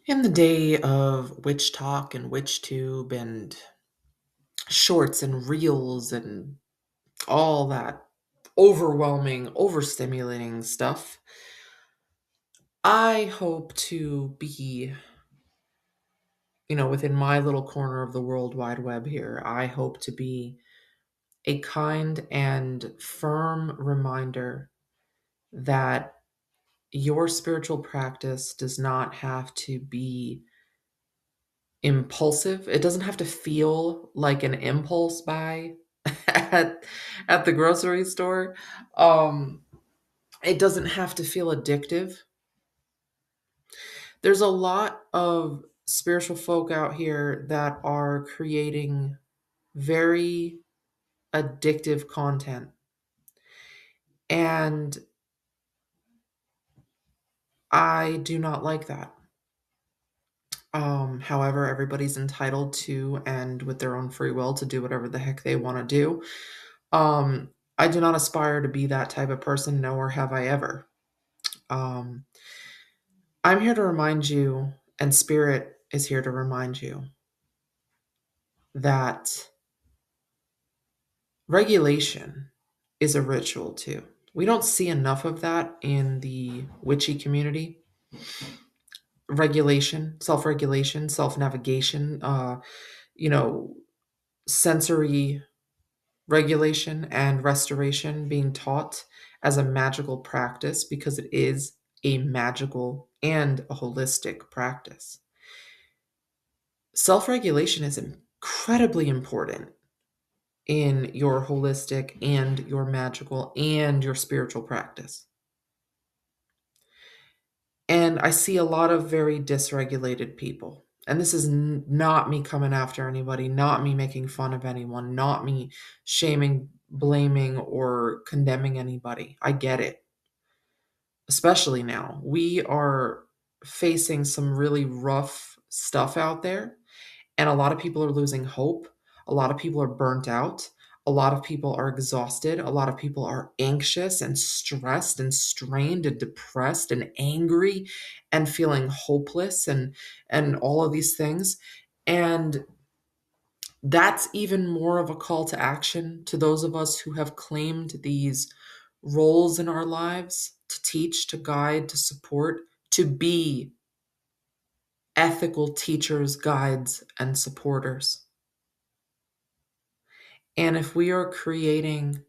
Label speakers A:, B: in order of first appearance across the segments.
A: In the day of witch talk and witch tube and shorts and reels and all that overwhelming, overstimulating stuff, I hope to be, within my little corner of the World Wide Web here, I hope to be a kind and firm reminder that your spiritual practice does not have to be impulsive. It doesn't have to feel like an impulse buy at at the grocery store. Um, it doesn't have to feel addictive. There's a lot of spiritual folk out here that are creating very addictive content. And I do not like that. However, everybody's entitled to and with their own free will to do whatever the heck they want to do. I do not aspire to be that type of person, nor have I ever. Um, I'm here to remind you, and Spirit is here to remind you, that regulation is a ritual too. We don't see enough of that in the witchy community. Regulation, self-regulation, self-navigation, you know, sensory regulation and restoration being taught as a magical practice because it is a magical and a holistic practice. Self regulation is incredibly important in your holistic and your magical and your spiritual practice. And I see a lot of very dysregulated people. And this is not me coming after anybody, not me making fun of anyone, not me shaming, blaming, or condemning anybody. I get it. Especially now. We are facing some really rough stuff out there, and a lot of people are losing hope. A lot of people are burnt out. A lot of people are exhausted. A lot of people are anxious and stressed and strained and depressed and angry and feeling hopeless and all of these things. And that's even more of a call to action to those of us who have claimed these roles in our lives to teach, to guide, to support, to be ethical teachers, guides, and supporters. And if we are creating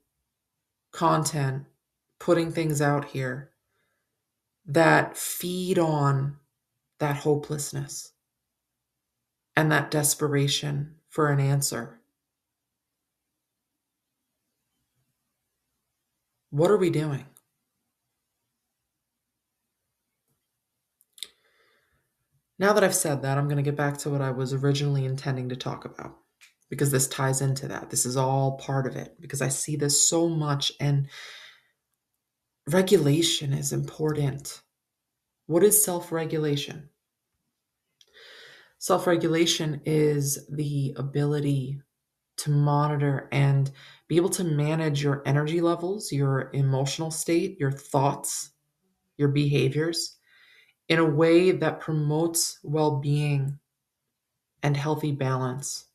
A: content, putting things out here that feed on that hopelessness and that desperation for an answer, what are we doing? Now that I've said that, I'm going to get back to what I was originally intending to talk about because this ties into that. This is all part of it because I see this so much, and regulation is important. What is self regulation? Self regulation is the ability to monitor and be able to manage your energy levels, your emotional state, your thoughts, your behaviors in a way that promotes well being and healthy balance.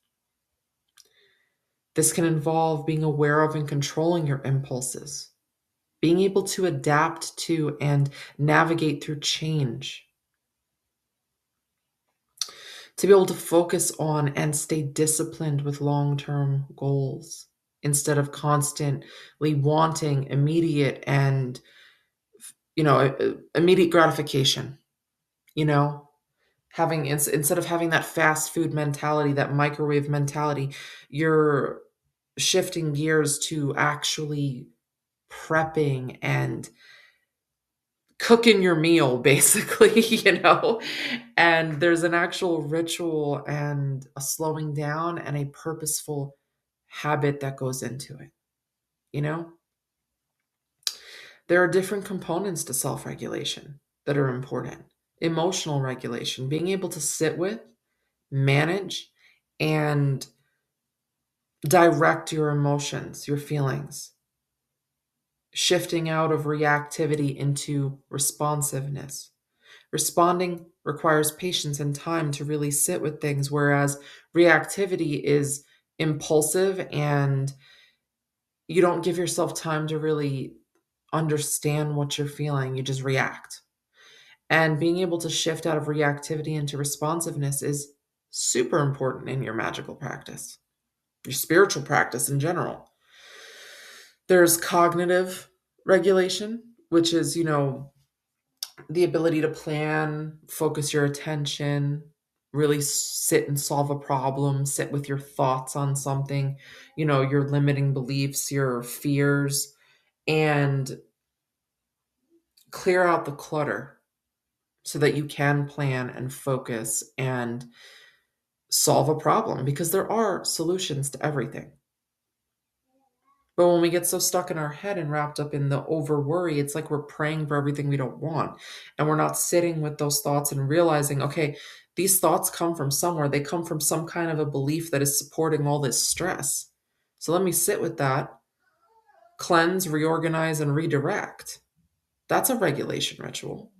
A: This can involve being aware of and controlling your impulses, being able to adapt to and navigate through change, to be able to focus on and stay disciplined with long term goals instead of constantly wanting immediate and immediate gratification, you know having instead of having that fast food mentality, that microwave mentality, you're shifting gears to actually prepping and cooking your meal basically, and there's an actual ritual and a slowing down and a purposeful habit that goes into it, you know there are different components to self-regulation that are important. Emotional regulation, being able to sit with, manage, and direct your emotions, your feelings, shifting out of reactivity into responsiveness, Responding requires patience and time to really sit with things, whereas reactivity is impulsive and you don't give yourself time to really understand what you're feeling. You just react. And being able to shift out of reactivity into responsiveness is super important in your magical practice, your spiritual practice in general. There's cognitive regulation, which is, the ability to plan, focus your attention, really sit and solve a problem, sit with your thoughts on something, your limiting beliefs, your fears, and clear out the clutter so that you can plan and focus and solve a problem because there are solutions to everything. But when we get so stuck in our head and wrapped up in the over worry, it's like we're praying for everything we don't want. And we're not sitting with those thoughts and realizing, okay, these thoughts come from somewhere. They come from some kind of a belief that is supporting all this stress. So let me sit with that, cleanse, reorganize, and redirect. That's a regulation ritual.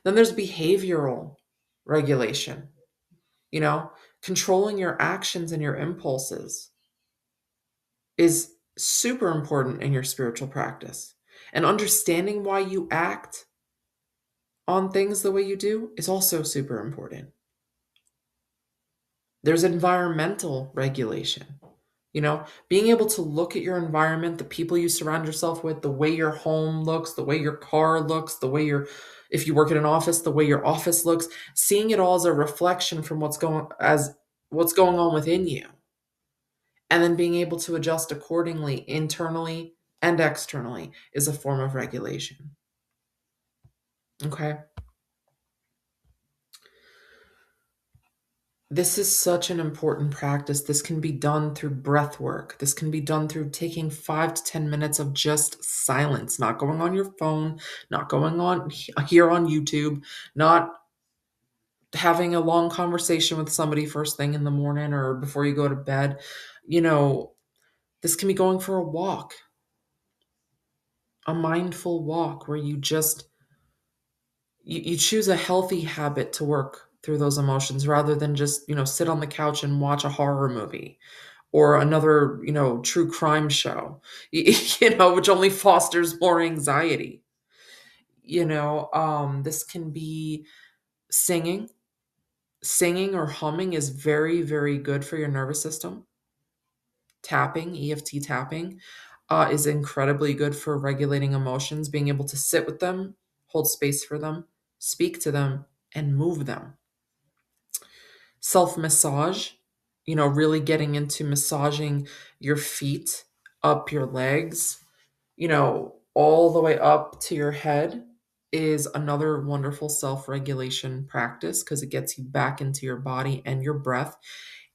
A: Then there's behavioral regulation, you know, controlling your actions and your impulses is super important in your spiritual practice. And understanding why you act on things the way you do is also super important. There's environmental regulation. Being able to look at your environment, the people you surround yourself with, the way your home looks, the way your car looks, if you work in an office, the way your office looks, seeing it all as a reflection from what's going on within you, and then being able to adjust accordingly internally and externally is a form of regulation. Okay. This is such an important practice. This can be done through breath work. This can be done through taking 5 to 10 minutes of just silence, not going on your phone, not going on here on YouTube, not having a long conversation with somebody first thing in the morning or before you go to bed. You know, this can be going for a walk, a mindful walk where you choose a healthy habit to work through those emotions rather than just, sit on the couch and watch a horror movie or another, true crime show, which only fosters more anxiety. This can be singing. Singing or humming is very, very good for your nervous system. Tapping, EFT tapping, is incredibly good for regulating emotions, being able to sit with them, hold space for them, speak to them, and move them. Self massage, really getting into massaging your feet, up your legs, all the way up to your head is another wonderful self regulation practice because it gets you back into your body and your breath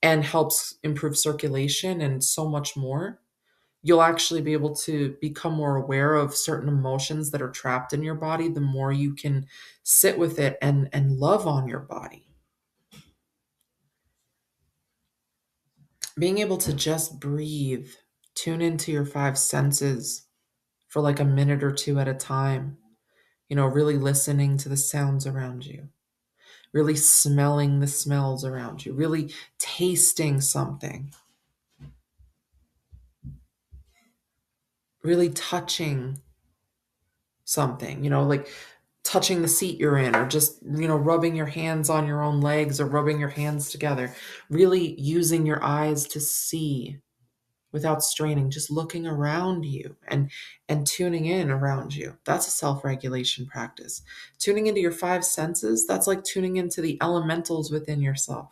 A: and helps improve circulation and so much more. You'll actually be able to become more aware of certain emotions that are trapped in your body the more you can sit with it and love on your body. Being able to just breathe, tune into your five senses for like a minute or two at a time, really listening to the sounds around you, really smelling the smells around you, really tasting something, really touching something, like touching the seat you're in or just, rubbing your hands on your own legs or rubbing your hands together, really using your eyes to see without straining, just looking around you and tuning in around you. That's a self-regulation practice. Tuning into your five senses, that's like tuning into the elementals within yourself.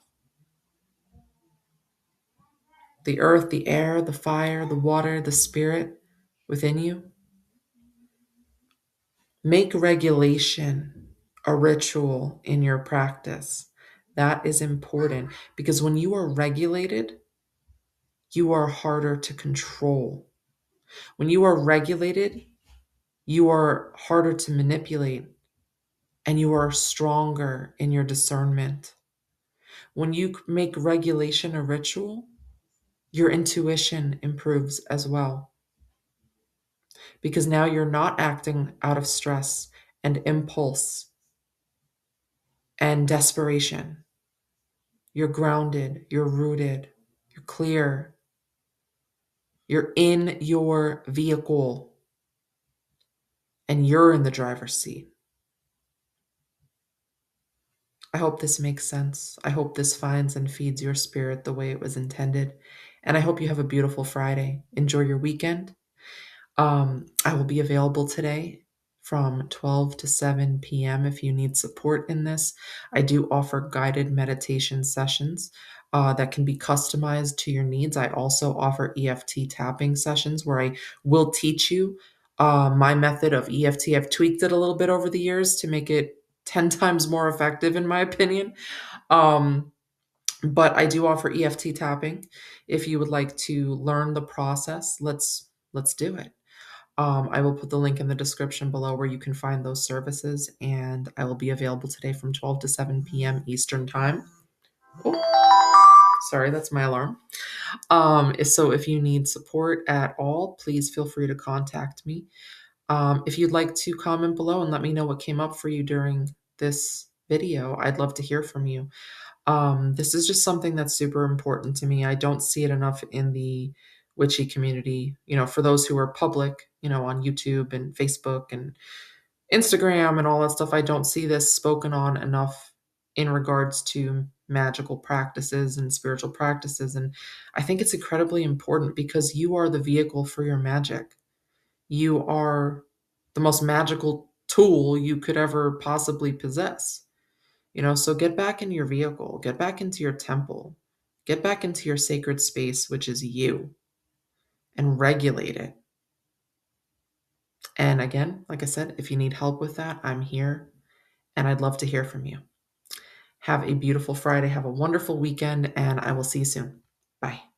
A: The earth, the air, the fire, the water, the spirit within you. Make regulation a ritual in your practice. That is important because when you are regulated, you are harder to control. When you are regulated, you are harder to manipulate and you are stronger in your discernment. When you make regulation a ritual, your intuition improves as well because now you're not acting out of stress and impulse. and desperation. You're grounded, you're rooted, you're clear, you're in your vehicle, and you're in the driver's seat. I hope this makes sense. I hope this finds and feeds your spirit the way it was intended. And I hope you have a beautiful Friday. Enjoy your weekend. I will be available today from 12 to 7 p.m. if you need support in this. I do offer guided meditation sessions that can be customized to your needs. I also offer EFT tapping sessions where I will teach you my method of EFT. I've tweaked it a little bit over the years to make it 10 times more effective, in my opinion. Um, but I do offer EFT tapping. If you would like to learn the process, let's do it. I will put the link in the description below where you can find those services, and I will be available today from 12 to 7 p.m. Eastern Time. Oh, sorry, that's my alarm. So if you need support at all, please feel free to contact me. If you'd like to comment below and let me know what came up for you during this video, I'd love to hear from you. This is just something that's super important to me. I don't see it enough in the witchy community, for those who are public, on YouTube and Facebook and Instagram and all that stuff. I don't see this spoken on enough in regards to magical practices and spiritual practices. And I think it's incredibly important because you are the vehicle for your magic. You are the most magical tool you could ever possibly possess. So get back in your vehicle, get back into your temple, get back into your sacred space, which is you, and regulate it. And again, like I said, if you need help with that, I'm here and I'd love to hear from you. Have a beautiful Friday, have a wonderful weekend, and I will see you soon. Bye.